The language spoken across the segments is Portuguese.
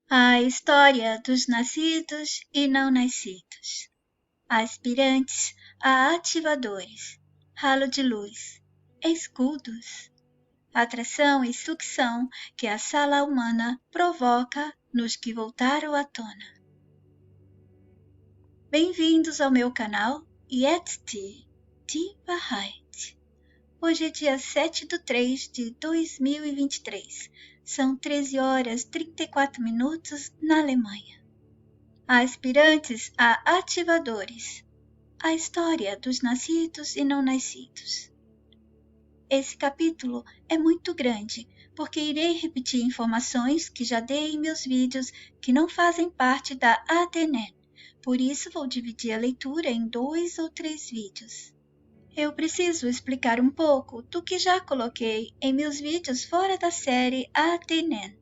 A história dos nascidos e não nascidos, aspirantes a ativadores, ralo de luz, escudos, atração e sucção que a sala humana provoca nos que voltaram à tona. Bem-vindos ao meu canal Yet Bahait. Hoje é dia 7/3 de 2023. São 13 horas 34 minutos na Alemanha. Aspirantes a ativadores. A história dos nascidos e não nascidos. Esse capítulo é muito grande, porque irei repetir informações que já dei em meus vídeos que não fazem parte da ADNEN. Por isso vou dividir a leitura em 2 ou 3 vídeos. Eu preciso explicar um pouco do que já coloquei em meus vídeos fora da série ADNEN,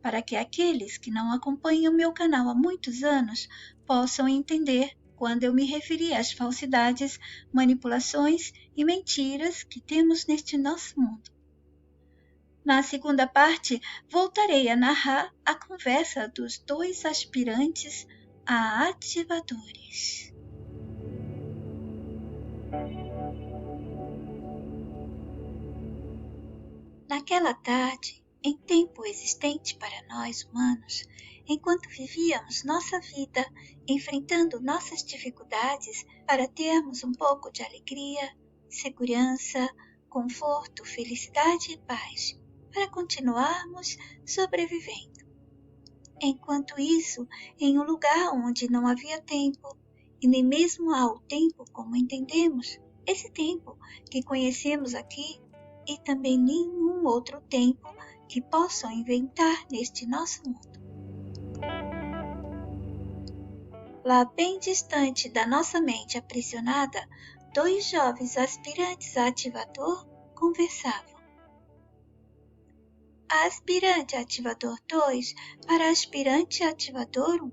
para que aqueles que não acompanham meu canal há muitos anos possam entender quando eu me referi às falsidades, manipulações e mentiras que temos neste nosso mundo. Na segunda parte, voltarei a narrar a conversa dos 2 aspirantes a ativadores. Naquela tarde, em tempo existente para nós humanos, enquanto vivíamos nossa vida enfrentando nossas dificuldades para termos um pouco de alegria, segurança, conforto, felicidade e paz, para continuarmos sobrevivendo. Enquanto isso, em um lugar onde não havia tempo, e nem mesmo há o tempo como entendemos, esse tempo que conhecemos aqui, e também nenhum outro tempo que possam inventar neste nosso mundo. Lá bem distante da nossa mente aprisionada, 2 jovens aspirantes a ativador conversavam. Aspirante ativador 2 para aspirante ativador 1.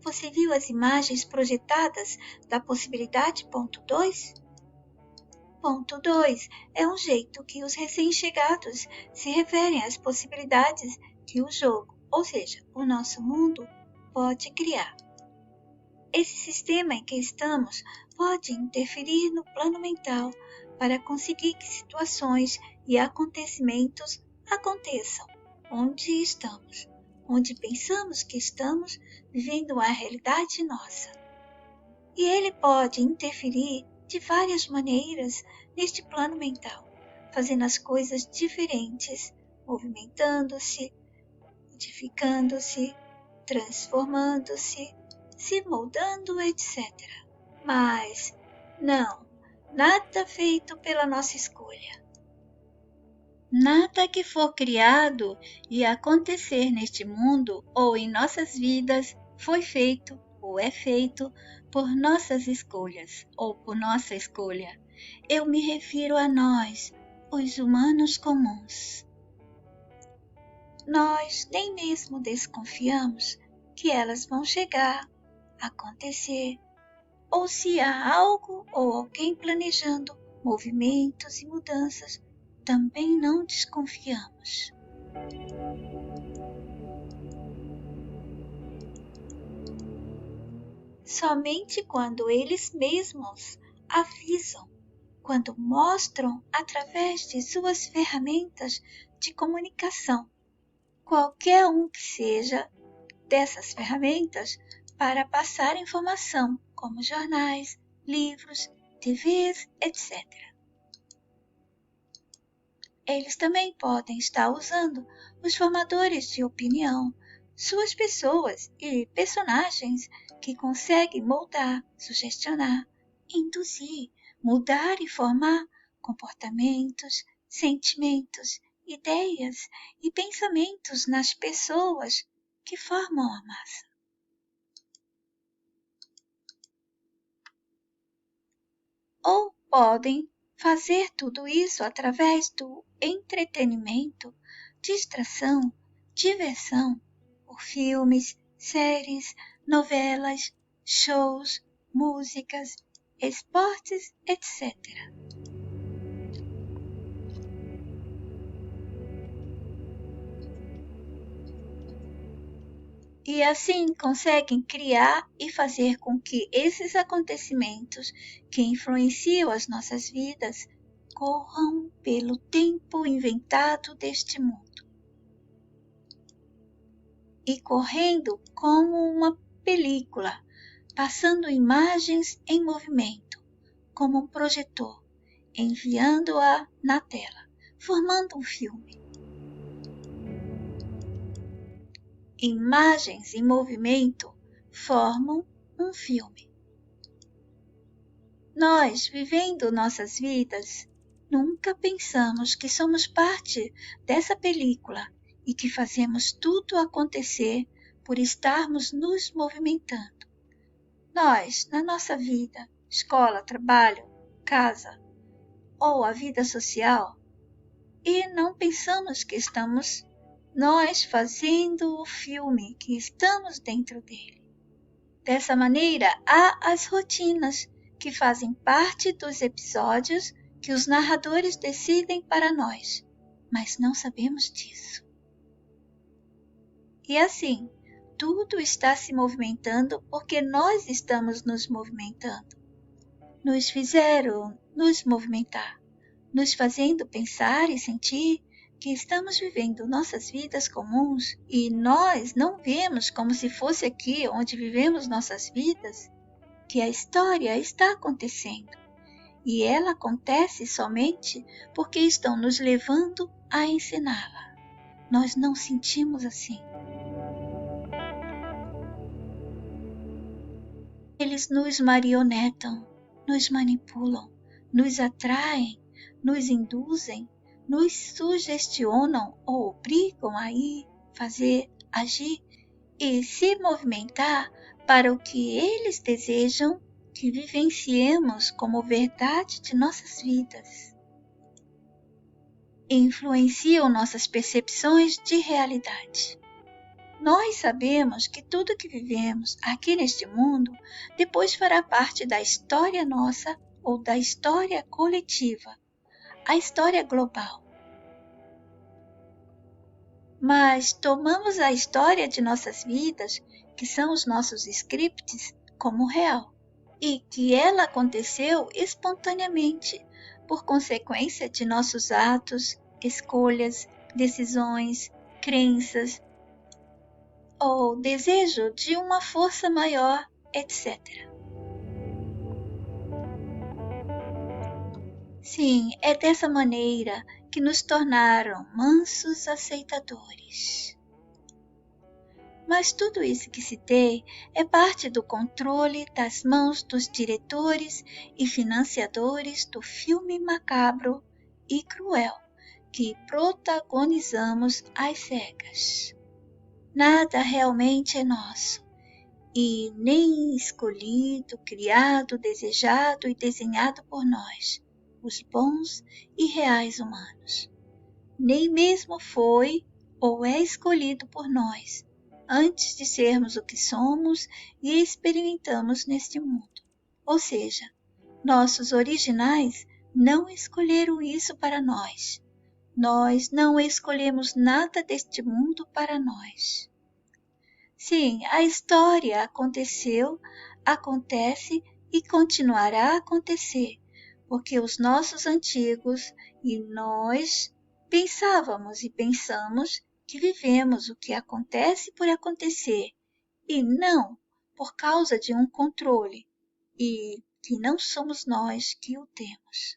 Você viu as imagens projetadas da possibilidade ponto 2? Ponto 2 é um jeito que os recém-chegados se referem às possibilidades que o jogo, ou seja, o nosso mundo, pode criar. Esse sistema em que estamos pode interferir no plano mental para conseguir que situações e acontecimentos aconteçam onde estamos, onde pensamos que estamos vivendo a realidade nossa. E ele pode interferir de várias maneiras neste plano mental, fazendo as coisas diferentes, movimentando-se, modificando-se, transformando-se, se moldando, etc. Mas não, nada feito pela nossa escolha. Nada que for criado e acontecer neste mundo ou em nossas vidas foi feito ou é feito por nossas escolhas ou por nossa escolha. Eu me refiro a nós, os humanos comuns. Nós nem mesmo desconfiamos que elas vão chegar, acontecer, ou se há algo ou alguém planejando movimentos e mudanças, também não desconfiamos. Somente quando eles mesmos avisam, quando mostram através de suas ferramentas de comunicação, qualquer um que seja dessas ferramentas, para passar informação, como jornais, livros, TVs, etc. Eles também podem estar usando os formadores de opinião, suas pessoas e personagens que conseguem moldar, sugestionar, induzir, mudar e formar comportamentos, sentimentos, ideias e pensamentos nas pessoas que formam a massa. Ou podem fazer tudo isso através do entretenimento, distração, diversão, por filmes, séries, novelas, shows, músicas, esportes, etc. E assim conseguem criar e fazer com que esses acontecimentos que influenciam as nossas vidas corram pelo tempo inventado deste mundo. E correndo como uma película, passando imagens em movimento, como um projetor, enviando-a na tela, formando um filme. Imagens em movimento formam um filme. Nós, vivendo nossas vidas, nunca pensamos que somos parte dessa película e que fazemos tudo acontecer por estarmos nos movimentando. Nós, na nossa vida, escola, trabalho, casa ou a vida social, e não pensamos que estamos nós fazendo o filme, que estamos dentro dele. Dessa maneira, há as rotinas que fazem parte dos episódios que os narradores decidem para nós, mas não sabemos disso. E assim, tudo está se movimentando porque nós estamos nos movimentando. Nos fizeram nos movimentar, nos fazendo pensar e sentir que estamos vivendo nossas vidas comuns e nós não vemos como se fosse aqui onde vivemos nossas vidas, que a história está acontecendo. E ela acontece somente porque estão nos levando a ensiná-la. Nós não sentimos assim. Eles nos marionetam, nos manipulam, nos atraem, nos induzem, nos sugestionam ou obrigam a ir, fazer, agir e se movimentar para o que eles desejam que vivenciemos como verdade de nossas vidas. Influenciam nossas percepções de realidade. Nós sabemos que tudo que vivemos aqui neste mundo depois fará parte da história nossa ou da história coletiva, a história global. Mas tomamos a história de nossas vidas, que são os nossos scripts, como real, e que ela aconteceu espontaneamente, por consequência de nossos atos, escolhas, decisões, crenças, ou desejo de uma força maior, etc. Sim, é dessa maneira que nos tornaram mansos aceitadores. Mas tudo isso que citei é parte do controle das mãos dos diretores e financiadores do filme macabro e cruel que protagonizamos às cegas. Nada realmente é nosso, e nem escolhido, criado, desejado e desenhado por nós, os bons e reais humanos. Nem mesmo foi ou é escolhido por nós, antes de sermos o que somos e experimentamos neste mundo. Ou seja, nossos originais não escolheram isso para nós. Nós não escolhemos nada deste mundo para nós. Sim, a história aconteceu, acontece e continuará a acontecer, porque os nossos antigos e nós pensávamos e pensamos que vivemos o que acontece por acontecer e não por causa de um controle e que não somos nós que o temos.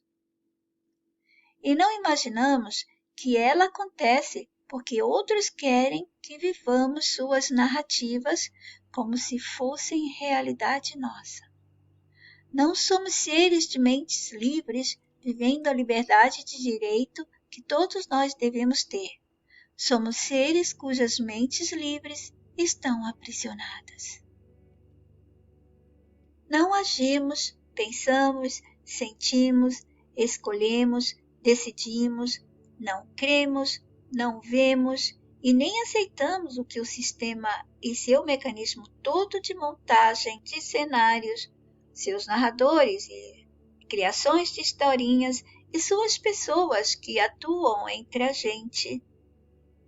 E não imaginamos que ela acontece porque outros querem que vivamos suas narrativas como se fossem realidade nossa. Não somos seres de mentes livres vivendo a liberdade de direito que todos nós devemos ter. Somos seres cujas mentes livres estão aprisionadas. Não agimos, pensamos, sentimos, escolhemos, decidimos, não cremos, não vemos e nem aceitamos o que o sistema e seu mecanismo todo de montagem de cenários, seus narradores e criações de historinhas e suas pessoas que atuam entre a gente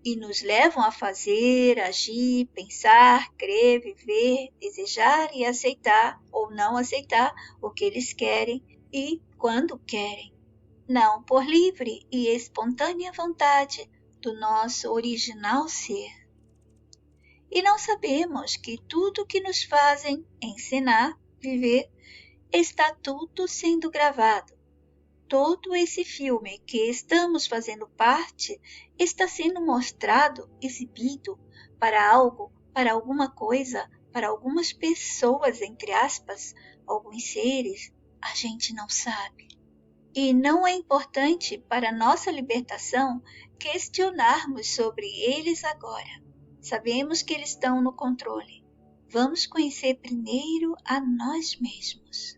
e nos levam a fazer, agir, pensar, crer, viver, desejar e aceitar ou não aceitar o que eles querem e quando querem, não por livre e espontânea vontade do nosso original ser. E não sabemos que tudo que nos fazem ensinar, viver, está tudo sendo gravado. Todo esse filme que estamos fazendo parte está sendo mostrado, exibido para algo, para alguma coisa, para algumas pessoas, entre aspas, alguns seres, a gente não sabe. E não é importante para nossa libertação questionarmos sobre eles agora. Sabemos que eles estão no controle. Vamos conhecer primeiro a nós mesmos.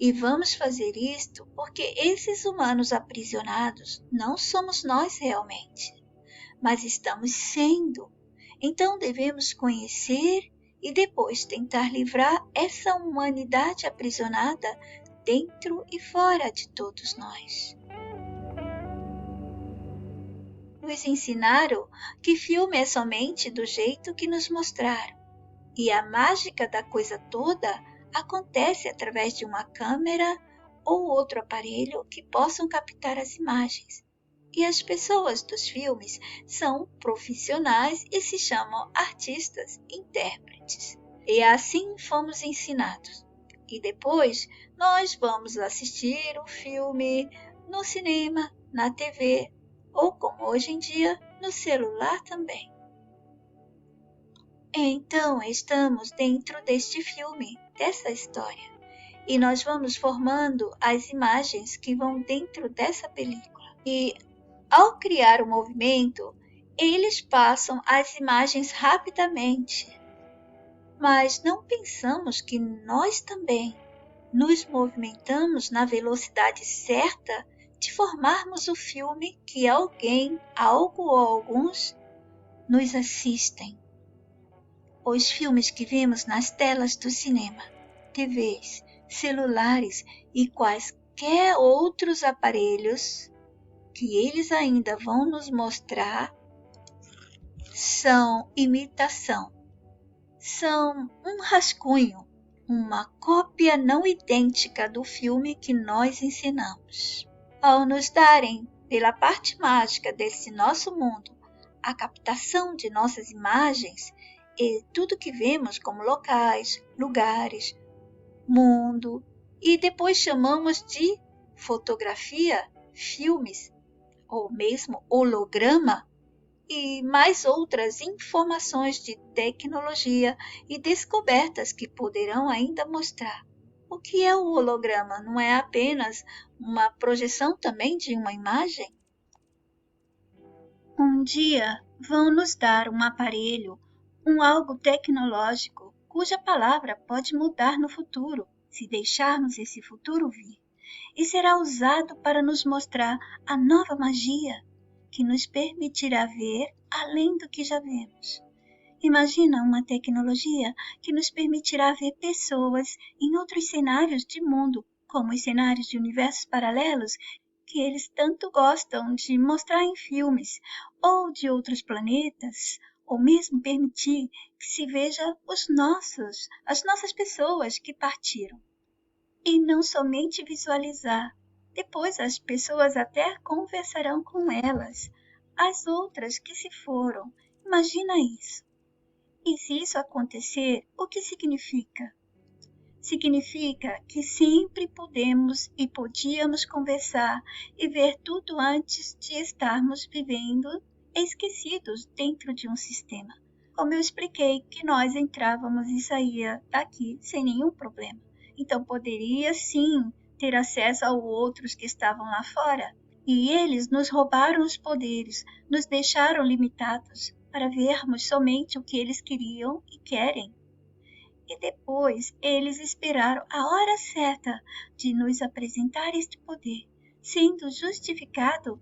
E vamos fazer isto porque esses humanos aprisionados não somos nós realmente, mas estamos sendo. Então devemos conhecer e depois tentar livrar essa humanidade aprisionada dentro e fora de todos nós. Nos ensinaram que filme é somente do jeito que nos mostraram, e a mágica da coisa toda acontece através de uma câmera ou outro aparelho que possam captar as imagens. E as pessoas dos filmes são profissionais e se chamam artistas, intérpretes. E assim fomos ensinados. E depois nós vamos assistir o filme no cinema, na TV, ou como hoje em dia, no celular também. Então estamos dentro deste filme, dessa história, e nós vamos formando as imagens que vão dentro dessa película. E ao criar o movimento, eles passam as imagens rapidamente, mas não pensamos que nós também nos movimentamos na velocidade certa de formarmos o filme que alguém, algo ou alguns nos assistem. Os filmes que vemos nas telas do cinema, TVs, celulares e quaisquer outros aparelhos que eles ainda vão nos mostrar são imitação. São um rascunho, uma cópia não idêntica do filme que nós ensinamos. Ao nos darem, pela parte mágica desse nosso mundo, a captação de nossas imagens e tudo que vemos como locais, lugares, mundo, e depois chamamos de fotografia, filmes, ou mesmo holograma, e mais outras informações de tecnologia e descobertas que poderão ainda mostrar. O que é o holograma? Não é apenas uma projeção também de uma imagem? Um dia vão nos dar um aparelho, algo tecnológico, cuja palavra pode mudar no futuro, se deixarmos esse futuro vir, e será usado para nos mostrar a nova magia, que nos permitirá ver além do que já vemos. Imagina uma tecnologia que nos permitirá ver pessoas em outros cenários de mundo, como os cenários de universos paralelos que eles tanto gostam de mostrar em filmes, ou de outros planetas, ou mesmo permitir que se veja as nossas pessoas que partiram. E não somente visualizar, depois as pessoas até conversarão com elas, as outras que se foram. Imagina isso. E se isso acontecer, o que significa? Significa que sempre podemos e podíamos conversar e ver tudo antes de estarmos vivendo esquecidos dentro de um sistema. Como eu expliquei que nós entrávamos e saía daqui sem nenhum problema. Então poderia sim ter acesso a outros que estavam lá fora. E eles nos roubaram os poderes, nos deixaram limitados para vermos somente o que eles queriam e querem. E depois eles esperaram a hora certa de nos apresentar este poder, sendo justificado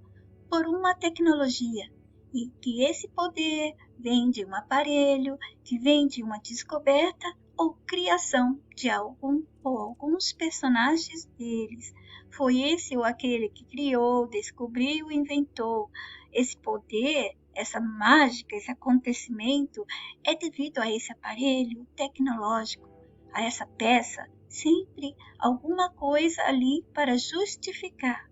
por uma tecnologia, e que esse poder vem de um aparelho, que vem de uma descoberta ou criação de algum ou alguns personagens deles. Foi esse ou aquele que criou, descobriu, inventou esse poder, essa mágica, esse acontecimento, é devido a esse aparelho tecnológico, a essa peça, sempre alguma coisa ali para justificar.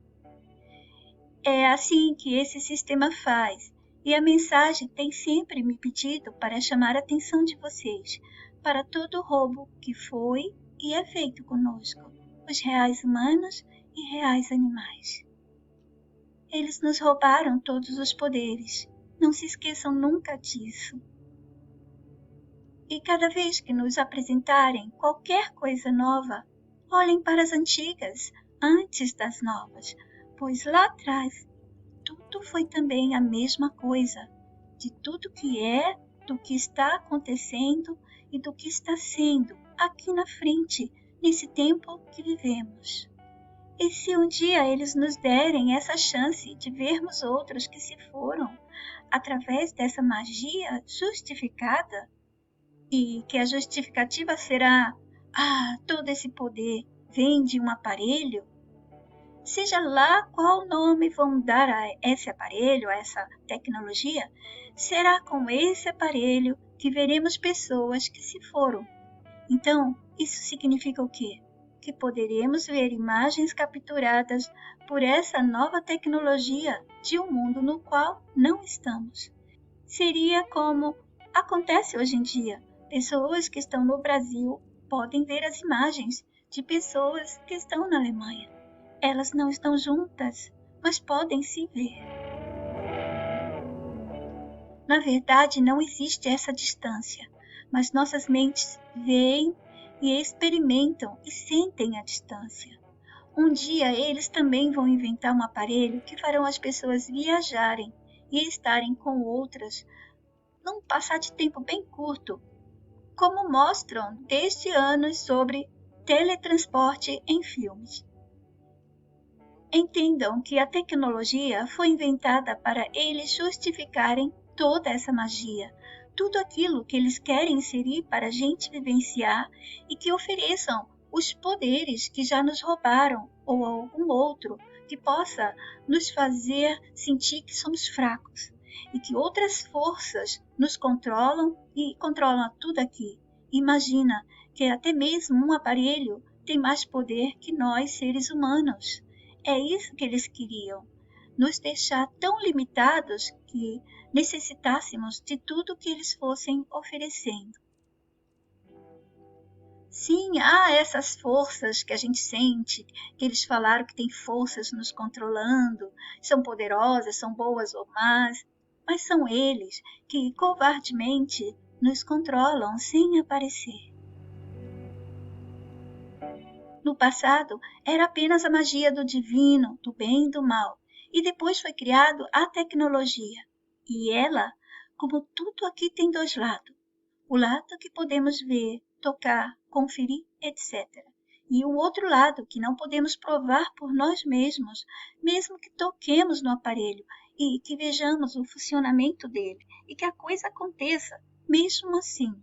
É assim que esse sistema faz, e a mensagem tem sempre me pedido para chamar a atenção de vocês para todo o roubo que foi e é feito conosco, os reais humanos e reais animais. Eles nos roubaram todos os poderes, não se esqueçam nunca disso. E cada vez que nos apresentarem qualquer coisa nova, olhem para as antigas, antes das novas, pois lá atrás tudo foi também a mesma coisa, de tudo que é, do que está acontecendo e do que está sendo aqui na frente, nesse tempo que vivemos. E se um dia eles nos derem essa chance de vermos outros que se foram, através dessa magia justificada, e que a justificativa será: todo esse poder vem de um aparelho, seja lá qual nome vão dar a esse aparelho, a essa tecnologia, será com esse aparelho que veremos pessoas que se foram. Então, isso significa o quê? Que poderemos ver imagens capturadas por essa nova tecnologia de um mundo no qual não estamos. Seria como acontece hoje em dia. Pessoas que estão no Brasil podem ver as imagens de pessoas que estão na Alemanha. Elas não estão juntas, mas podem se ver. Na verdade, não existe essa distância, mas nossas mentes veem e experimentam e sentem a distância. Um dia eles também vão inventar um aparelho que farão as pessoas viajarem e estarem com outras num passar de tempo bem curto, como mostram desde anos sobre teletransporte em filmes. Entendam que a tecnologia foi inventada para eles justificarem toda essa magia, tudo aquilo que eles querem inserir para a gente vivenciar e que ofereçam os poderes que já nos roubaram ou algum outro que possa nos fazer sentir que somos fracos e que outras forças nos controlam e controlam tudo aqui. Imagina que até mesmo um aparelho tem mais poder que nós, seres humanos. É isso que eles queriam, nos deixar tão limitados que necessitássemos de tudo que eles fossem oferecendo. Sim, há essas forças que a gente sente, que eles falaram que tem forças nos controlando, são poderosas, são boas ou más, mas são eles que covardemente nos controlam sem aparecer. No passado, era apenas a magia do divino, do bem e do mal, e depois foi criado a tecnologia. E ela, como tudo aqui, tem dois lados. O lado que podemos ver, tocar, conferir, etc. E o outro lado que não podemos provar por nós mesmos, mesmo que toquemos no aparelho e que vejamos o funcionamento dele e que a coisa aconteça, mesmo assim.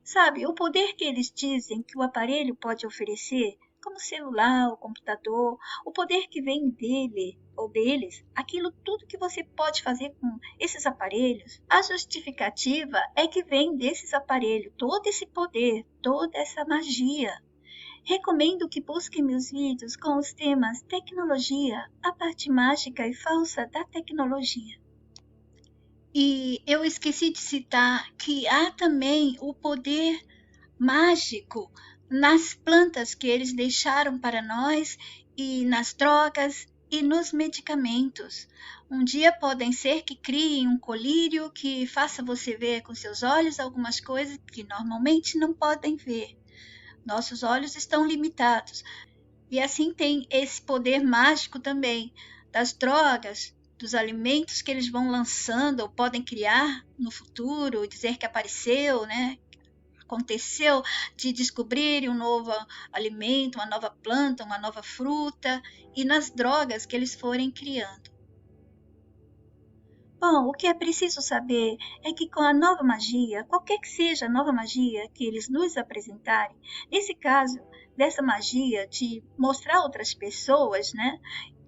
Sabe, o poder que eles dizem que o aparelho pode oferecer, como o celular, o computador, o poder que vem dele ou deles, aquilo tudo que você pode fazer com esses aparelhos, a justificativa é que vem desses aparelhos, todo esse poder, toda essa magia. Recomendo que busquem meus vídeos com os temas tecnologia, a parte mágica e falsa da tecnologia. E eu esqueci de citar que há também o poder mágico nas plantas que eles deixaram para nós e nas drogas e nos medicamentos. Um dia podem ser que criem um colírio que faça você ver com seus olhos algumas coisas que normalmente não podem ver. Nossos olhos estão limitados. E assim tem esse poder mágico também das drogas, dos alimentos que eles vão lançando ou podem criar no futuro, dizer que apareceu, né? Aconteceu de descobrir um novo alimento, uma nova planta, uma nova fruta, e nas drogas que eles forem criando. Bom, o que é preciso saber é que com a nova magia, qualquer que seja a nova magia que eles nos apresentarem, nesse caso, dessa magia de mostrar outras pessoas, né,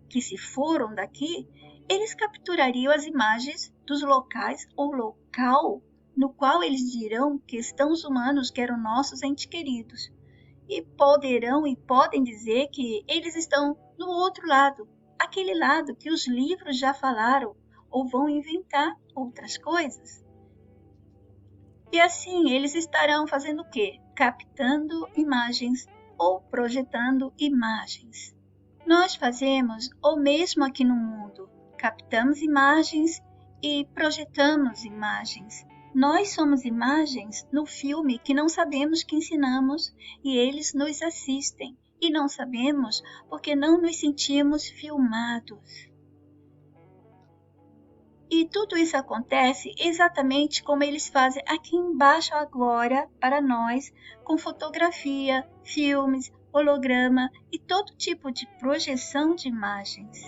que se foram daqui, eles capturariam as imagens dos locais ou local no qual eles dirão que estão os humanos que eram nossos entes queridos. E poderão e podem dizer que eles estão no outro lado, aquele lado que os livros já falaram, ou vão inventar outras coisas. E assim eles estarão fazendo o quê? Captando imagens ou projetando imagens. Nós fazemos o mesmo aqui no mundo. Captamos imagens e projetamos imagens. Nós somos imagens no filme que não sabemos que ensinamos e eles nos assistem. E não sabemos porque não nos sentimos filmados. E tudo isso acontece exatamente como eles fazem aqui embaixo agora para nós, com fotografia, filmes, holograma e todo tipo de projeção de imagens.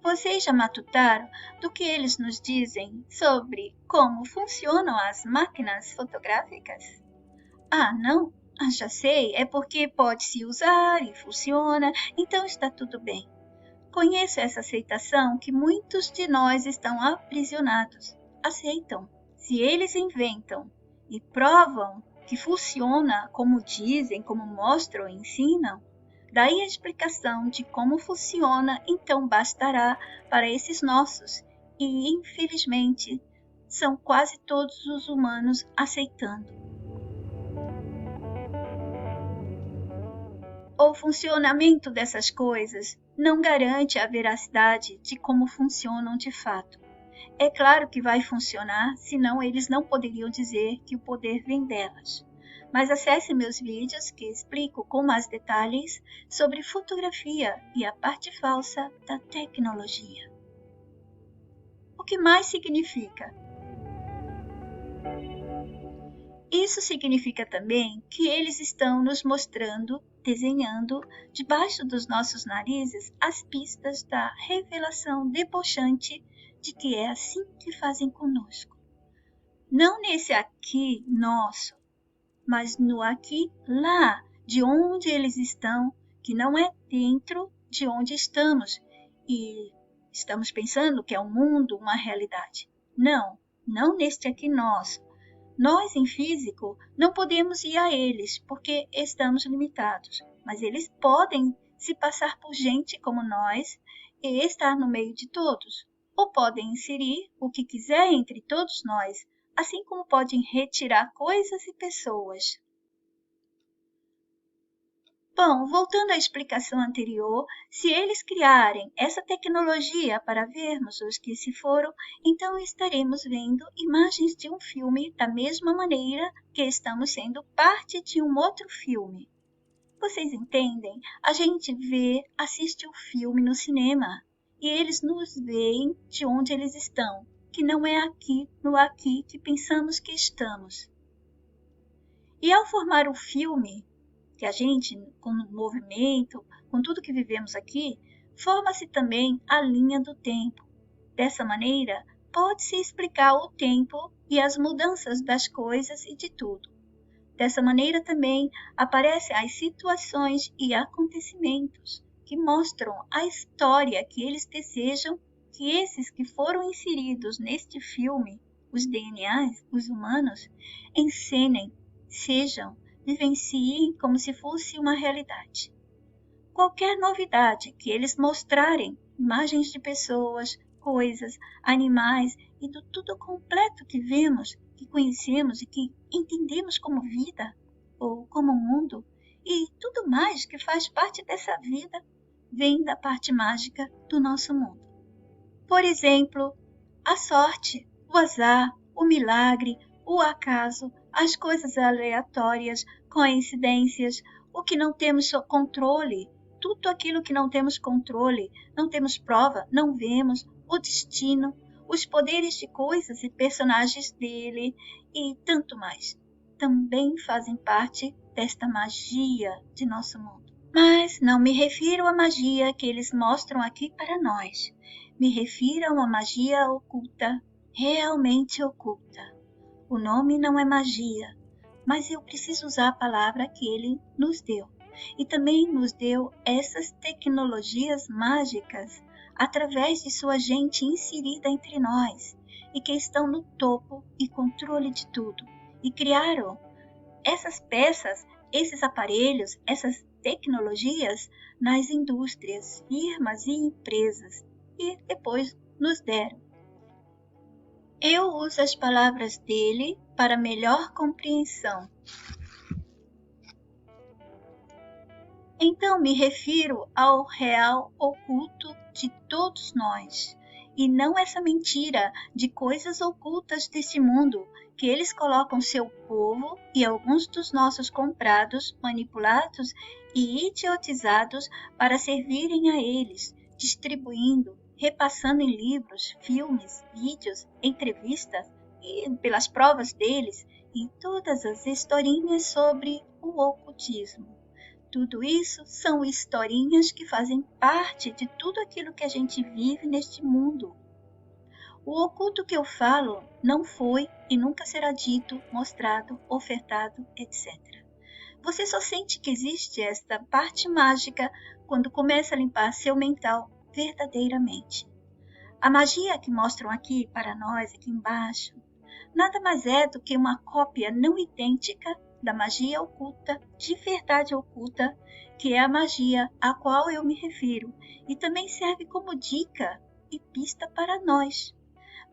Vocês já matutaram do que eles nos dizem sobre como funcionam as máquinas fotográficas? Ah, não? Já sei, é porque pode-se usar e funciona, então está tudo bem. Conheço essa aceitação que muitos de nós estão aprisionados. Aceitam. Se eles inventam e provam que funciona como dizem, como mostram e ensinam, daí a explicação de como funciona, então bastará para esses nossos, e infelizmente são quase todos os humanos aceitando. O funcionamento dessas coisas não garante a veracidade de como funcionam de fato. É claro que vai funcionar, senão eles não poderiam dizer que o poder vem delas. Mas acesse meus vídeos que explico com mais detalhes sobre fotografia e a parte falsa da tecnologia. O que mais significa? Isso significa também que eles estão nos mostrando, desenhando, debaixo dos nossos narizes, as pistas da revelação debochante de que é assim que fazem conosco. Não nesse aqui nosso, mas no aqui lá, de onde eles estão, que não é dentro de onde estamos, e estamos pensando que é um mundo, uma realidade. Não, não neste aqui nosso. Nós, em físico, não podemos ir a eles, porque estamos limitados, mas eles podem se passar por gente como nós e estar no meio de todos, ou podem inserir o que quiser entre todos nós, assim como podem retirar coisas e pessoas. Bom, voltando à explicação anterior, se eles criarem essa tecnologia para vermos os que se foram, então estaremos vendo imagens de um filme da mesma maneira que estamos sendo parte de um outro filme. Vocês entendem? A gente vê, assiste o filme no cinema e eles nos veem de onde eles estão, que não é aqui, no aqui que pensamos que estamos. E ao formar o filme, que a gente, com o movimento, com tudo que vivemos aqui, forma-se também a linha do tempo. Dessa maneira, pode-se explicar o tempo e as mudanças das coisas e de tudo. Dessa maneira também aparecem as situações e acontecimentos que mostram a história que eles desejam que esses que foram inseridos neste filme, os DNAs, os humanos, encenem, sejam, vivenciem como se fosse uma realidade. Qualquer novidade que eles mostrarem, imagens de pessoas, coisas, animais e do tudo completo que vemos, que conhecemos e que entendemos como vida ou como mundo, e tudo mais que faz parte dessa vida, vem da parte mágica do nosso mundo. Por exemplo, a sorte, o azar, o milagre, o acaso, as coisas aleatórias, coincidências, o que não temos controle, tudo aquilo que não temos controle, não temos prova, não vemos, o destino, os poderes de coisas e personagens dele e tanto mais, também fazem parte desta magia de nosso mundo. Mas não me refiro à magia que eles mostram aqui para nós. Me refiro a uma magia oculta, realmente oculta. O nome não é magia, mas eu preciso usar a palavra que ele nos deu. e também nos deu essas tecnologias mágicas através de sua gente inserida entre nós e que estão no topo e controle de tudo. E criaram essas peças, esses aparelhos, essas tecnologias nas indústrias, firmas e empresas e depois nos deram. Eu uso as palavras dele para melhor compreensão. Então me refiro ao real oculto de todos nós, e não essa mentira de coisas ocultas deste mundo que eles colocam seu povo e alguns dos nossos comprados, manipulados e idiotizados para servirem a eles, distribuindo, repassando em livros, filmes, vídeos, entrevistas e pelas provas deles e todas as historinhas sobre o ocultismo. Tudo isso são historinhas que fazem parte de tudo aquilo que a gente vive neste mundo. O oculto que eu falo não foi e nunca será dito, mostrado, ofertado, etc. Você só sente que existe esta parte mágica quando começa a limpar seu mental verdadeiramente. A magia que mostram aqui para nós, aqui embaixo, nada mais é do que uma cópia não idêntica da magia oculta, de verdade oculta, que é a magia a qual eu me refiro, e também serve como dica e pista para nós.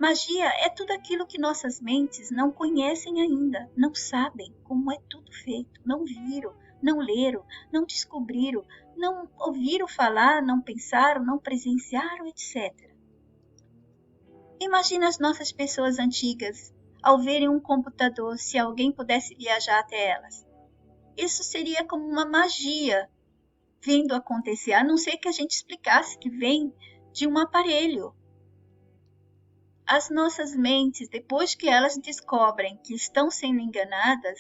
Magia é tudo aquilo que nossas mentes não conhecem ainda, não sabem como é tudo feito, não viram, não leram, não descobriram, não ouviram falar, não pensaram, não presenciaram, etc. Imagina as nossas pessoas antigas, ao verem um computador, se alguém pudesse viajar até elas. Isso seria como uma magia vindo acontecer, a não ser que a gente explicasse que vem de um aparelho. As nossas mentes, depois que elas descobrem que estão sendo enganadas,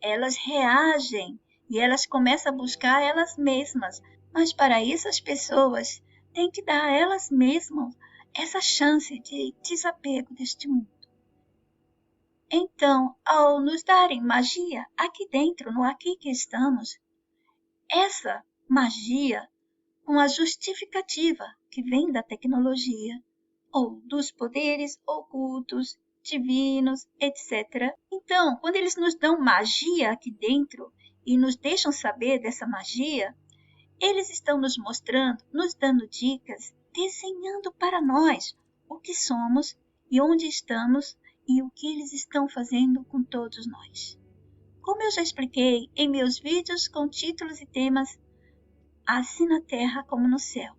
elas reagem e elas começam a buscar elas mesmas. Mas para isso as pessoas têm que dar a elas mesmas essa chance de desapego deste mundo. Então, ao nos darem magia aqui dentro, no aqui que estamos, essa magia, com a justificativa que vem da tecnologia, ou dos poderes ocultos, divinos, etc. Então, quando eles nos dão magia aqui dentro e nos deixam saber dessa magia, eles estão nos mostrando, nos dando dicas, desenhando para nós o que somos e onde estamos e o que eles estão fazendo com todos nós. Como eu já expliquei em meus vídeos com títulos e temas, assim na terra como no céu.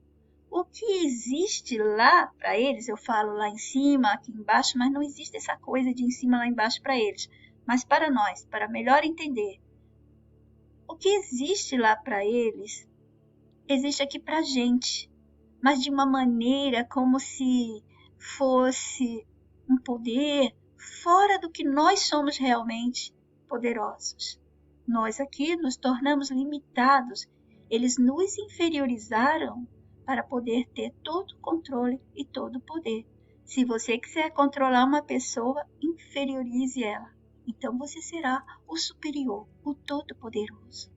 O que existe lá para eles, eu falo lá em cima, aqui embaixo, mas não existe essa coisa de em cima lá embaixo para eles. Mas para nós, para melhor entender, o que existe lá para eles, existe aqui para a gente, mas de uma maneira como se fosse um poder fora do que nós somos realmente poderosos. Nós aqui nos tornamos limitados, eles nos inferiorizaram para poder ter todo o controle e todo o poder. Se você quiser controlar uma pessoa, inferiorize ela. Então você será o superior, o todo-poderoso.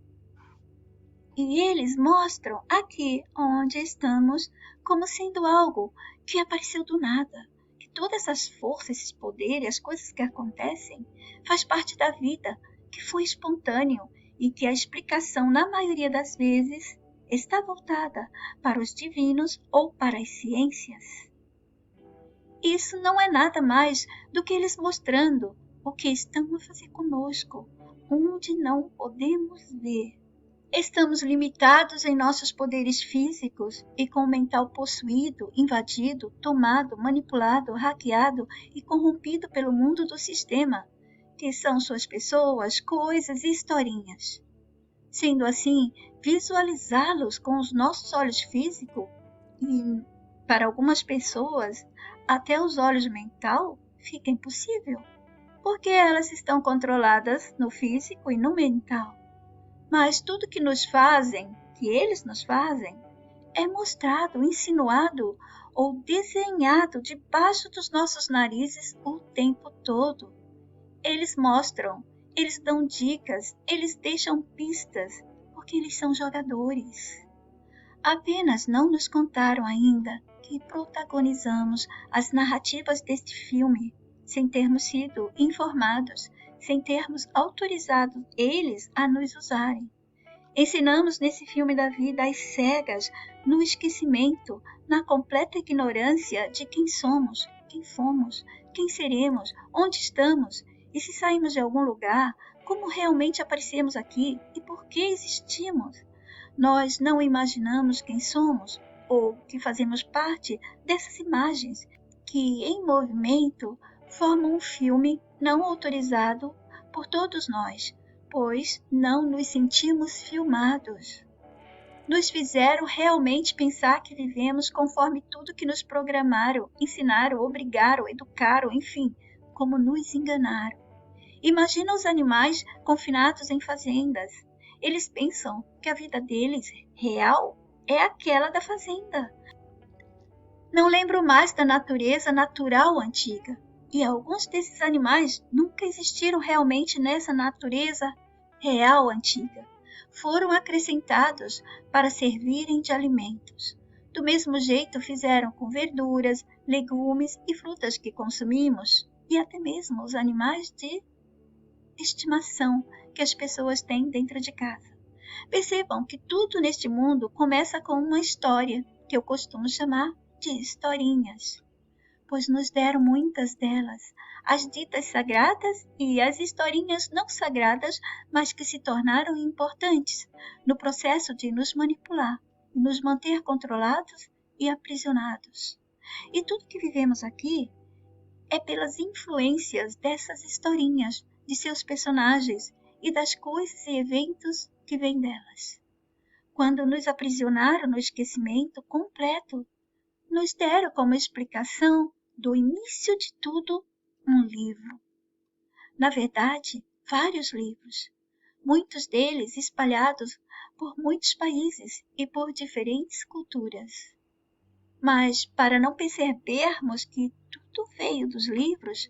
E eles mostram aqui onde estamos como sendo algo que apareceu do nada. Que todas essas forças, esses poderes, as coisas que acontecem, faz parte da vida, que foi espontâneo e que a explicação, na maioria das vezes, está voltada para os divinos ou para as ciências. Isso não é nada mais do que eles mostrando o que estão a fazer conosco, onde não podemos ver. Estamos limitados em nossos poderes físicos e com o mental possuído, invadido, tomado, manipulado, hackeado e corrompido pelo mundo do sistema, que são suas pessoas, coisas e historinhas. Sendo assim, visualizá-los com os nossos olhos físicos e, para algumas pessoas, até os olhos mental, fica impossível, porque elas estão controladas no físico e no mental. Mas tudo que nos fazem, que eles nos fazem, é mostrado, insinuado ou desenhado debaixo dos nossos narizes o tempo todo. Eles mostram, eles dão dicas, eles deixam pistas, porque eles são jogadores. Apenas não nos contaram ainda que protagonizamos as narrativas deste filme sem termos sido informados, sem termos autorizado eles a nos usarem. Ensinamos nesse filme da vida às cegas, no esquecimento, na completa ignorância de quem somos, quem fomos, quem seremos, onde estamos e se saímos de algum lugar, como realmente aparecemos aqui e por que existimos. Nós não imaginamos quem somos ou que fazemos parte dessas imagens que, em movimento, formam um filme não autorizado por todos nós, pois não nos sentimos filmados. Nos fizeram realmente pensar que vivemos conforme tudo que nos programaram, ensinaram, obrigaram, educaram, enfim, como nos enganaram. Imagina os animais confinados em fazendas. Eles pensam que a vida deles, real, é aquela da fazenda. Não lembro mais da natureza natural antiga. E alguns desses animais nunca existiram realmente nessa natureza real antiga. Foram acrescentados para servirem de alimentos. Do mesmo jeito fizeram com verduras, legumes e frutas que consumimos, e até mesmo os animais de estimação que as pessoas têm dentro de casa. Percebam que tudo neste mundo começa com uma história, que eu costumo chamar de historinhas, pois nos deram muitas delas, as ditas sagradas e as historinhas não sagradas, mas que se tornaram importantes no processo de nos manipular e nos manter controlados e aprisionados. E tudo que vivemos aqui é pelas influências dessas historinhas, de seus personagens e das coisas e eventos que vêm delas. Quando nos aprisionaram no esquecimento completo, nos deram como explicação do início de tudo um livro. Na verdade, vários livros, muitos deles espalhados por muitos países e por diferentes culturas. Mas, para não percebermos que tudo veio dos livros,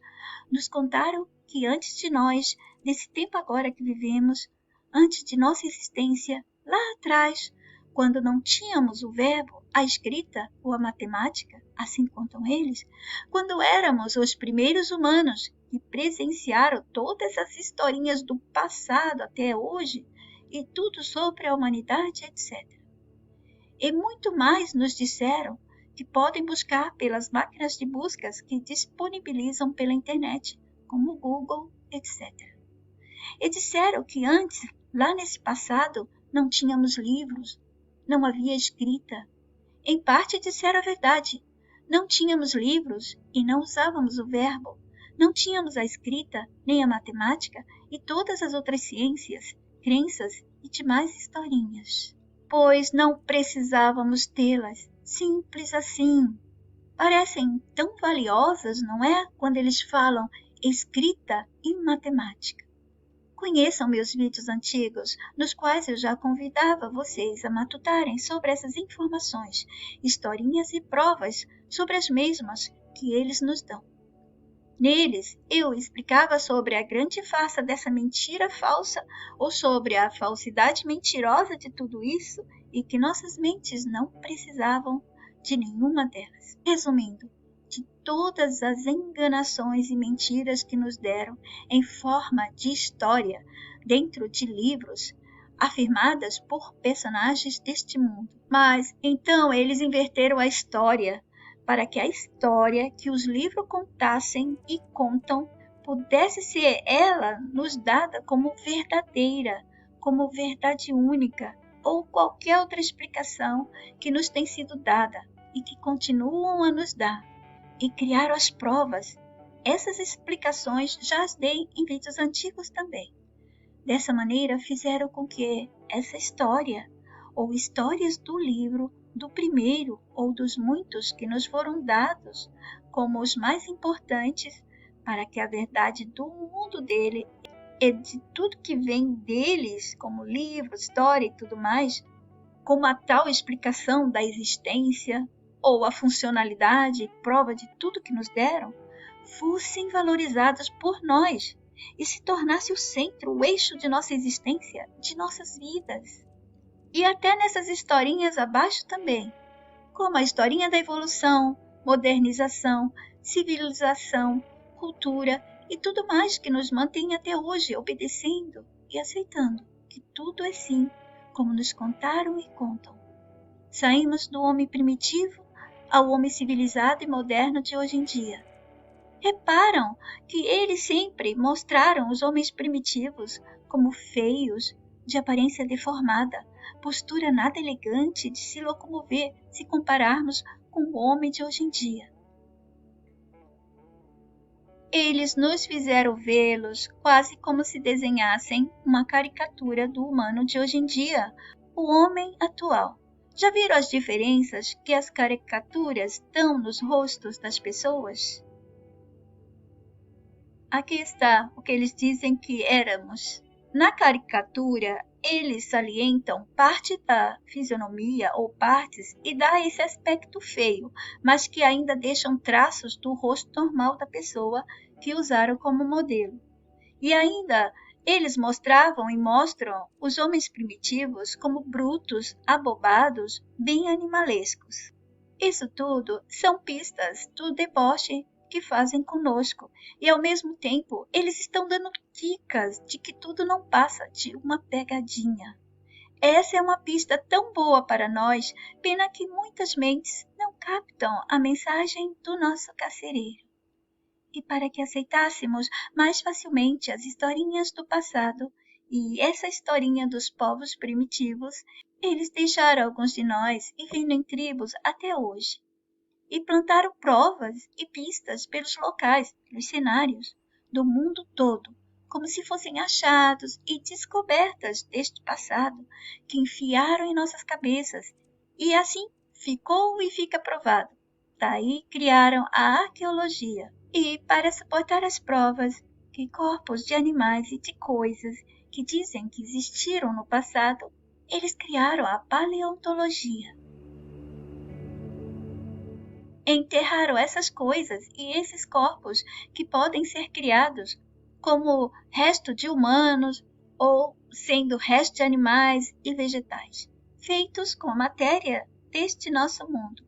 nos contaram que antes de nós, nesse tempo agora que vivemos, antes de nossa existência, lá atrás, quando não tínhamos o verbo, a escrita ou a matemática, assim contam eles, quando éramos os primeiros humanos que presenciaram todas as historinhas do passado até hoje e tudo sobre a humanidade, etc. E muito mais nos disseram que podem buscar pelas máquinas de buscas que disponibilizam pela internet, como o Google, etc. E disseram que antes, lá nesse passado, não tínhamos livros, não havia escrita. Em parte disseram a verdade. Não tínhamos livros e não usávamos o verbo. Não tínhamos a escrita, nem a matemática e todas as outras ciências, crenças e demais historinhas. Pois não precisávamos tê-las. Simples assim. Parecem tão valiosas, não é? Quando eles falam escrita e matemática. Conheçam meus vídeos antigos, nos quais eu já convidava vocês a matutarem sobre essas informações, historinhas e provas sobre as mesmas que eles nos dão. Neles, eu explicava sobre a grande farsa dessa mentira falsa ou sobre a falsidade mentirosa de tudo isso e que nossas mentes não precisavam de nenhuma delas. Resumindo, de todas as enganações e mentiras que nos deram em forma de história dentro de livros afirmadas por personagens deste mundo. Mas então eles inverteram a história para que a história que os livros contassem e contam pudesse ser ela nos dada como verdadeira, como verdade única ou qualquer outra explicação que nos tem sido dada e que continuam a nos dar. E criaram as provas. Essas explicações já as dei em vídeos antigos também. Dessa maneira fizeram com que essa história ou histórias do livro do primeiro ou dos muitos que nos foram dados como os mais importantes para que a verdade do mundo dele e de tudo que vem deles, como livro, história e tudo mais, como a tal explicação da existência ou a funcionalidade e prova de tudo que nos deram, fossem valorizadas por nós e se tornasse o centro, o eixo de nossa existência, de nossas vidas. E até nessas historinhas abaixo também, como a historinha da evolução, modernização, civilização, cultura e tudo mais que nos mantém até hoje obedecendo e aceitando que tudo é sim como nos contaram e contam. Saímos do homem primitivo ao homem civilizado e moderno de hoje em dia. Reparam que eles sempre mostraram os homens primitivos como feios, de aparência deformada, postura nada elegante de se locomover se compararmos com o homem de hoje em dia. Eles nos fizeram vê-los quase como se desenhassem uma caricatura do humano de hoje em dia, o homem atual. Já viram as diferenças que as caricaturas dão nos rostos das pessoas? Aqui está o que eles dizem que éramos. Na caricatura, eles salientam parte da fisionomia ou partes e dá esse aspecto feio, mas que ainda deixam traços do rosto normal da pessoa que usaram como modelo. E ainda eles mostravam e mostram os homens primitivos como brutos, abobados, bem animalescos. Isso tudo são pistas do deboche que fazem conosco, e ao mesmo tempo eles estão dando dicas de que tudo não passa de uma pegadinha. Essa é uma pista tão boa para nós, pena que muitas mentes não captam a mensagem do nosso carcereiro. E para que aceitássemos mais facilmente as historinhas do passado e essa historinha dos povos primitivos, eles deixaram alguns de nós vivendo em tribos até hoje. E plantaram provas e pistas pelos locais, pelos cenários do mundo todo, como se fossem achados e descobertas deste passado que enfiaram em nossas cabeças, e assim ficou e fica provado. Daí criaram a arqueologia, e para suportar as provas que corpos de animais e de coisas que dizem que existiram no passado, eles criaram a paleontologia. Enterraram essas coisas e esses corpos que podem ser criados como resto de humanos ou sendo resto de animais e vegetais, feitos com a matéria deste nosso mundo.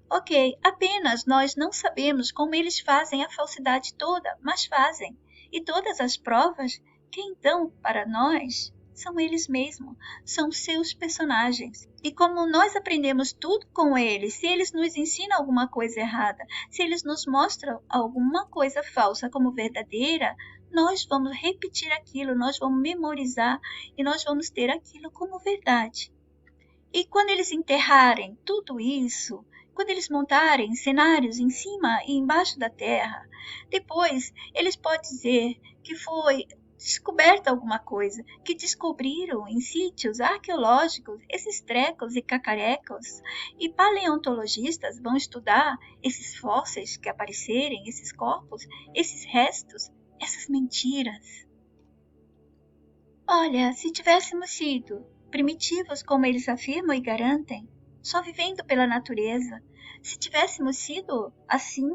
Ok, apenas nós não sabemos como eles fazem a falsidade toda, mas fazem. E todas as provas que então, para nós, são eles mesmos, são seus personagens. E como nós aprendemos tudo com eles, se eles nos ensinam alguma coisa errada, se eles nos mostram alguma coisa falsa como verdadeira, nós vamos repetir aquilo, nós vamos memorizar e nós vamos ter aquilo como verdade. E quando eles enterrarem tudo isso, quando eles montarem cenários em cima e embaixo da terra, depois eles podem dizer que foi descoberta alguma coisa, que descobriram em sítios arqueológicos esses trecos e cacarecos, e paleontologistas vão estudar esses fósseis que aparecerem, esses corpos, esses restos, essas mentiras. Olha, se tivéssemos sido primitivos como eles afirmam e garantem, só vivendo pela natureza, se tivéssemos sido assim,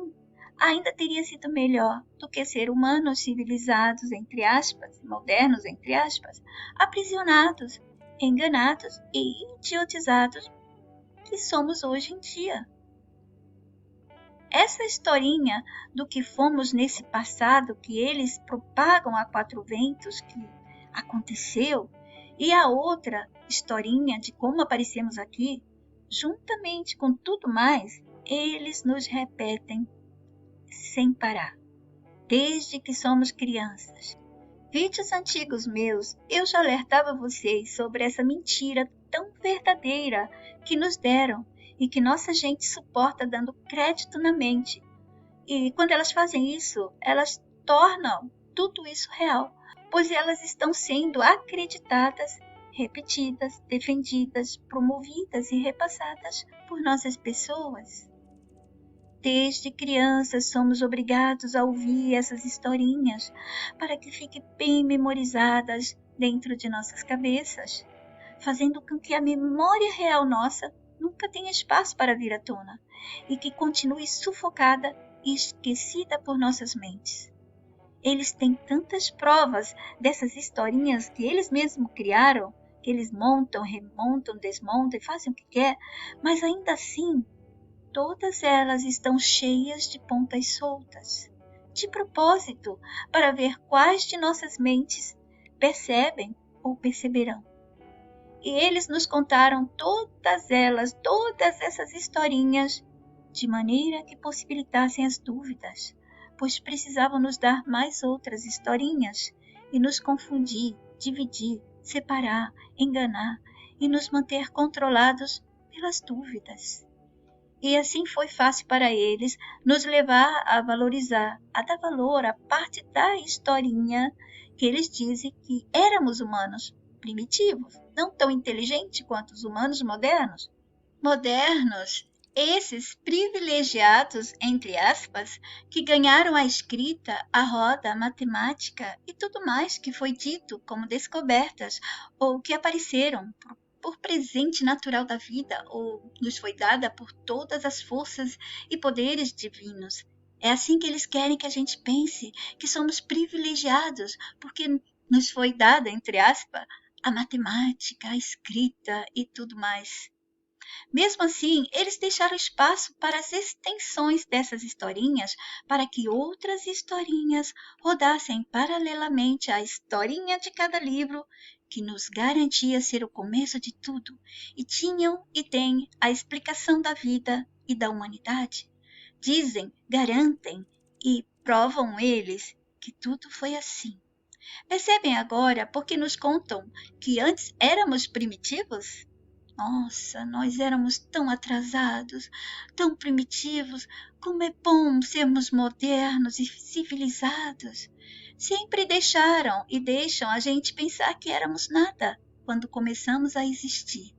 ainda teria sido melhor do que ser humanos civilizados, entre aspas, modernos, entre aspas, aprisionados, enganados e idiotizados que somos hoje em dia. Essa historinha do que fomos nesse passado que eles propagam a quatro ventos que aconteceu, e a outra historinha de como aparecemos aqui, juntamente com tudo mais, eles nos repetem sem parar, desde que somos crianças. Vídeos antigos meus, eu já alertava vocês sobre essa mentira tão verdadeira que nos deram e que nossa gente suporta dando crédito na mente. E quando elas fazem isso, elas tornam tudo isso real, pois elas estão sendo acreditadas, repetidas, defendidas, promovidas e repassadas por nossas pessoas. Desde crianças somos obrigados a ouvir essas historinhas para que fiquem bem memorizadas dentro de nossas cabeças, fazendo com que a memória real nossa nunca tenha espaço para vir à tona e que continue sufocada e esquecida por nossas mentes. Eles têm tantas provas dessas historinhas que eles mesmos criaram Eles montam, remontam, desmontam e fazem o que quer, mas ainda assim, todas elas estão cheias de pontas soltas, de propósito, para ver quais de nossas mentes percebem ou perceberão. E eles nos contaram todas essas historinhas, de maneira que possibilitassem as dúvidas, pois precisavam nos dar mais outras historinhas e nos confundir, dividir, separar, enganar e nos manter controlados pelas dúvidas. E assim foi fácil para eles nos levar a valorizar, a dar valor à parte da historinha que eles dizem que éramos humanos primitivos, não tão inteligentes quanto os humanos modernos. Modernos, esses privilegiados, entre aspas, que ganharam a escrita, a roda, a matemática e tudo mais que foi dito como descobertas ou que apareceram por presente natural da vida ou nos foi dada por todas as forças e poderes divinos. É assim que eles querem que a gente pense, que somos privilegiados, porque nos foi dada, entre aspas, a matemática, a escrita e tudo mais. Mesmo assim, eles deixaram espaço para as extensões dessas historinhas, para que outras historinhas rodassem paralelamente à historinha de cada livro, que nos garantia ser o começo de tudo, e tinham e têm a explicação da vida e da humanidade. Dizem, garantem e provam eles que tudo foi assim. Percebem agora porque nos contam que antes éramos primitivos? Nossa, nós éramos tão atrasados, tão primitivos. Como é bom sermos modernos e civilizados. Sempre deixaram e deixam a gente pensar que éramos nada quando começamos a existir.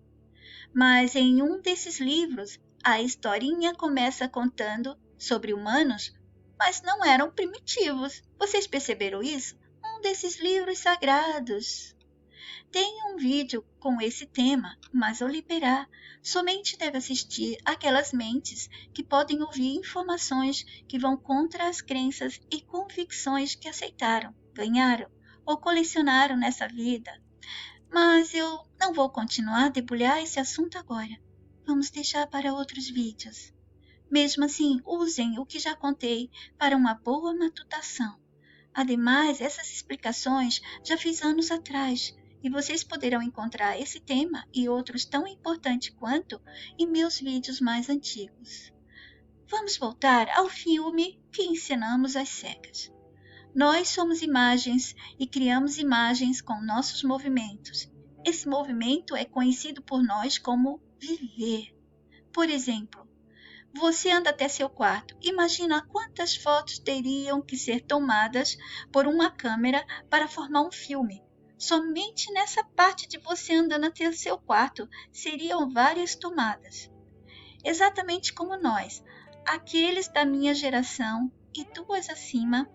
Mas em um desses livros, a historinha começa contando sobre humanos, mas não eram primitivos. Vocês perceberam isso? Um desses livros sagrados. Tem um vídeo com esse tema, mas ao liberar, somente deve assistir aquelas mentes que podem ouvir informações que vão contra as crenças e convicções que aceitaram, ganharam ou colecionaram nessa vida. Mas eu não vou continuar a debulhar esse assunto agora. Vamos deixar para outros vídeos. Mesmo assim, usem o que já contei para uma boa matutação. Ademais, essas explicações já fiz anos atrás, e vocês poderão encontrar esse tema e outros tão importantes quanto em meus vídeos mais antigos. Vamos voltar ao filme que ensinamos às cegas. Nós somos imagens e criamos imagens com nossos movimentos. Esse movimento é conhecido por nós como viver. Por exemplo, você anda até seu quarto. Imagina quantas fotos teriam que ser tomadas por uma câmera para formar um filme. Somente nessa parte de você andando até seu quarto seriam várias tomadas. Exatamente como nós, aqueles da minha geração e duas acima,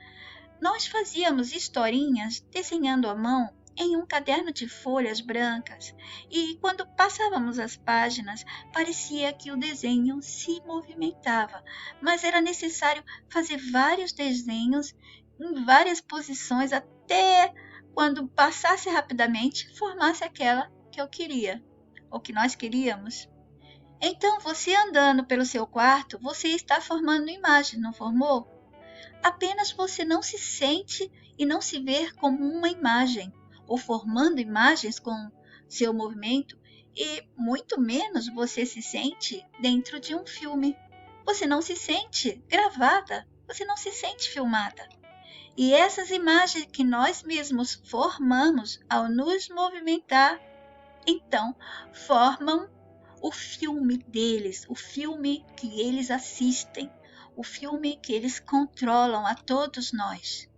nós fazíamos historinhas desenhando à mão em um caderno de folhas brancas e quando passávamos as páginas parecia que o desenho se movimentava, mas era necessário fazer vários desenhos em várias posições até quando passasse rapidamente formasse aquela que eu queria ou que nós queríamos. Então, você andando pelo seu quarto, você está formando imagens, não formou? Apenas você não se sente e não se vê como uma imagem, ou formando imagens com seu movimento, e muito menos você se sente dentro de um filme. Você não se sente gravada, você não se sente filmada. E essas imagens que nós mesmos formamos ao nos movimentar, então formam o filme deles, o filme que eles assistem, o filme que eles controlam a todos nós.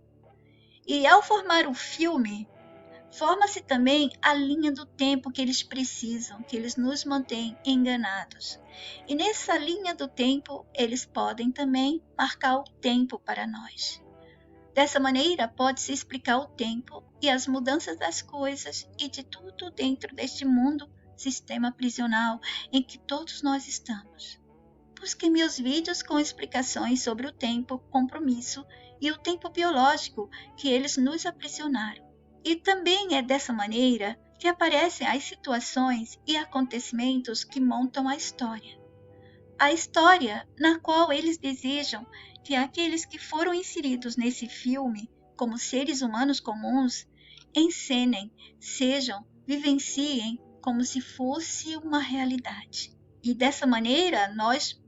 E ao formar o filme, forma-se também a linha do tempo que eles precisam, que eles nos mantêm enganados. E nessa linha do tempo, eles podem também marcar o tempo para nós. Dessa maneira, pode-se explicar o tempo e as mudanças das coisas e de tudo dentro deste mundo, sistema prisional em que todos nós estamos. Busque meus vídeos com explicações sobre o tempo, compromisso e o tempo biológico que eles nos aprisionaram. E também é dessa maneira que aparecem as situações e acontecimentos que montam a história. A história na qual eles desejam que aqueles que foram inseridos nesse filme como seres humanos comuns encenem, vivenciem como se fosse uma realidade. E dessa maneira nós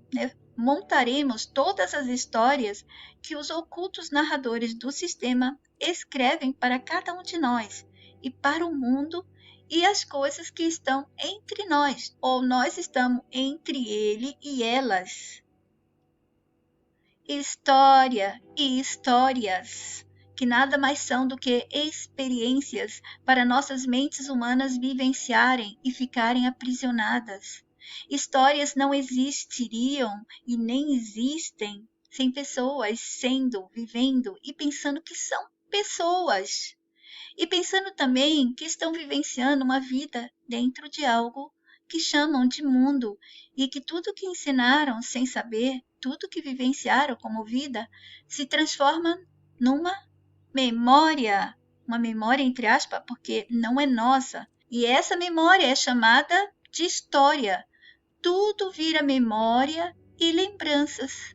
montaremos todas as histórias que os ocultos narradores do sistema escrevem para cada um de nós e para o mundo e as coisas que estão entre nós, ou nós estamos entre ele e elas. História e histórias, que nada mais são do que experiências para nossas mentes humanas vivenciarem e ficarem aprisionadas. Histórias não existiriam e nem existem sem pessoas sendo, vivendo e pensando que são pessoas. E pensando também que estão vivenciando uma vida dentro de algo que chamam de mundo e que tudo que ensinaram sem saber, tudo que vivenciaram como vida, se transforma numa memória. Uma memória entre aspas, porque não é nossa. E essa memória é chamada de história. Tudo vira memória e lembranças.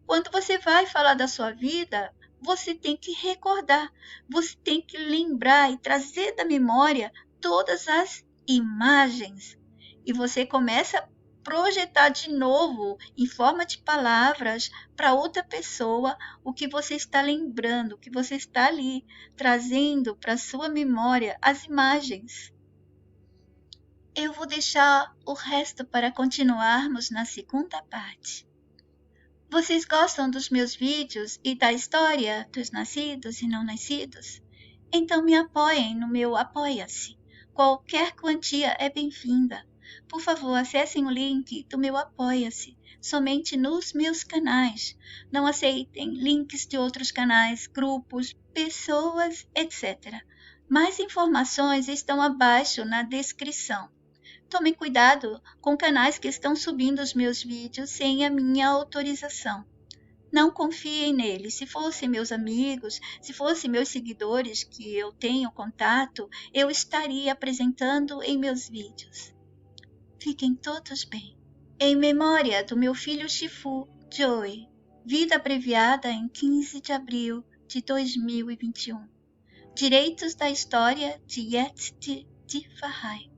Quando você vai falar da sua vida, você tem que recordar, você tem que lembrar e trazer da memória todas as imagens. E você começa a projetar de novo, em forma de palavras, para outra pessoa o que você está lembrando, o que você está ali trazendo para a sua memória as imagens. Eu vou deixar o resto para continuarmos na segunda parte. Vocês gostam dos meus vídeos e da história dos nascidos e não nascidos? Então me apoiem no meu Apoia-se. Qualquer quantia é bem-vinda. Por favor, acessem o link do meu Apoia-se, somente nos meus canais. Não aceitem links de outros canais, grupos, pessoas, etc. Mais informações estão abaixo na descrição. Tomem cuidado com canais que estão subindo os meus vídeos sem a minha autorização. Não confiem neles. Se fossem meus amigos, se fossem meus seguidores que eu tenho contato, eu estaria apresentando em meus vídeos. Fiquem todos bem. Em memória do meu filho Shifu, Joey, vida abreviada em 15 de abril de 2021. Direitos da história de Yetzti de Fahai.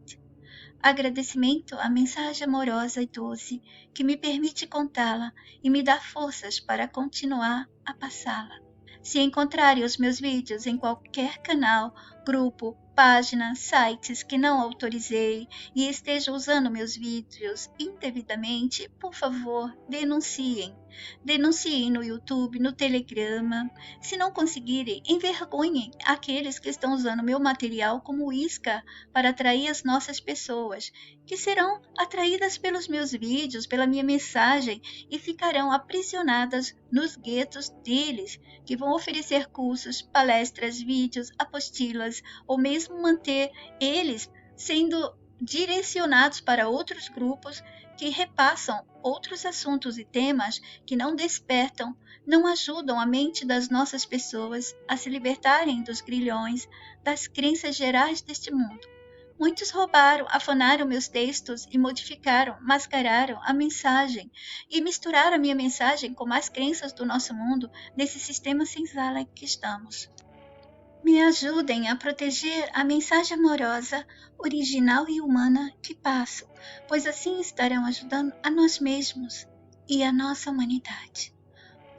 Agradecimento à mensagem amorosa e doce que me permite contá-la e me dá forças para continuar a passá-la. Se encontrarem os meus vídeos em qualquer canal, grupo, página, sites que não autorizei e estejam usando meus vídeos indevidamente, por favor, denunciem. Denunciem no YouTube, no Telegrama. Se não conseguirem, envergonhem aqueles que estão usando meu material como isca para atrair as nossas pessoas, que serão atraídas pelos meus vídeos, pela minha mensagem e ficarão aprisionadas nos guetos deles, que vão oferecer cursos, palestras, vídeos, apostilas ou mesmo manter eles sendo direcionados para outros grupos que repassam outros assuntos e temas que não despertam, não ajudam a mente das nossas pessoas a se libertarem dos grilhões, das crenças gerais deste mundo. Muitos roubaram, afanaram meus textos e modificaram, mascararam a mensagem e misturaram a minha mensagem com as crenças do nosso mundo nesse sistema senzala que estamos. Me ajudem a proteger a mensagem amorosa, original e humana que passo, pois assim estarão ajudando a nós mesmos e a nossa humanidade.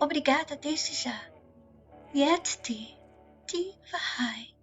Obrigada desde já. Yetzti Ti Fahai.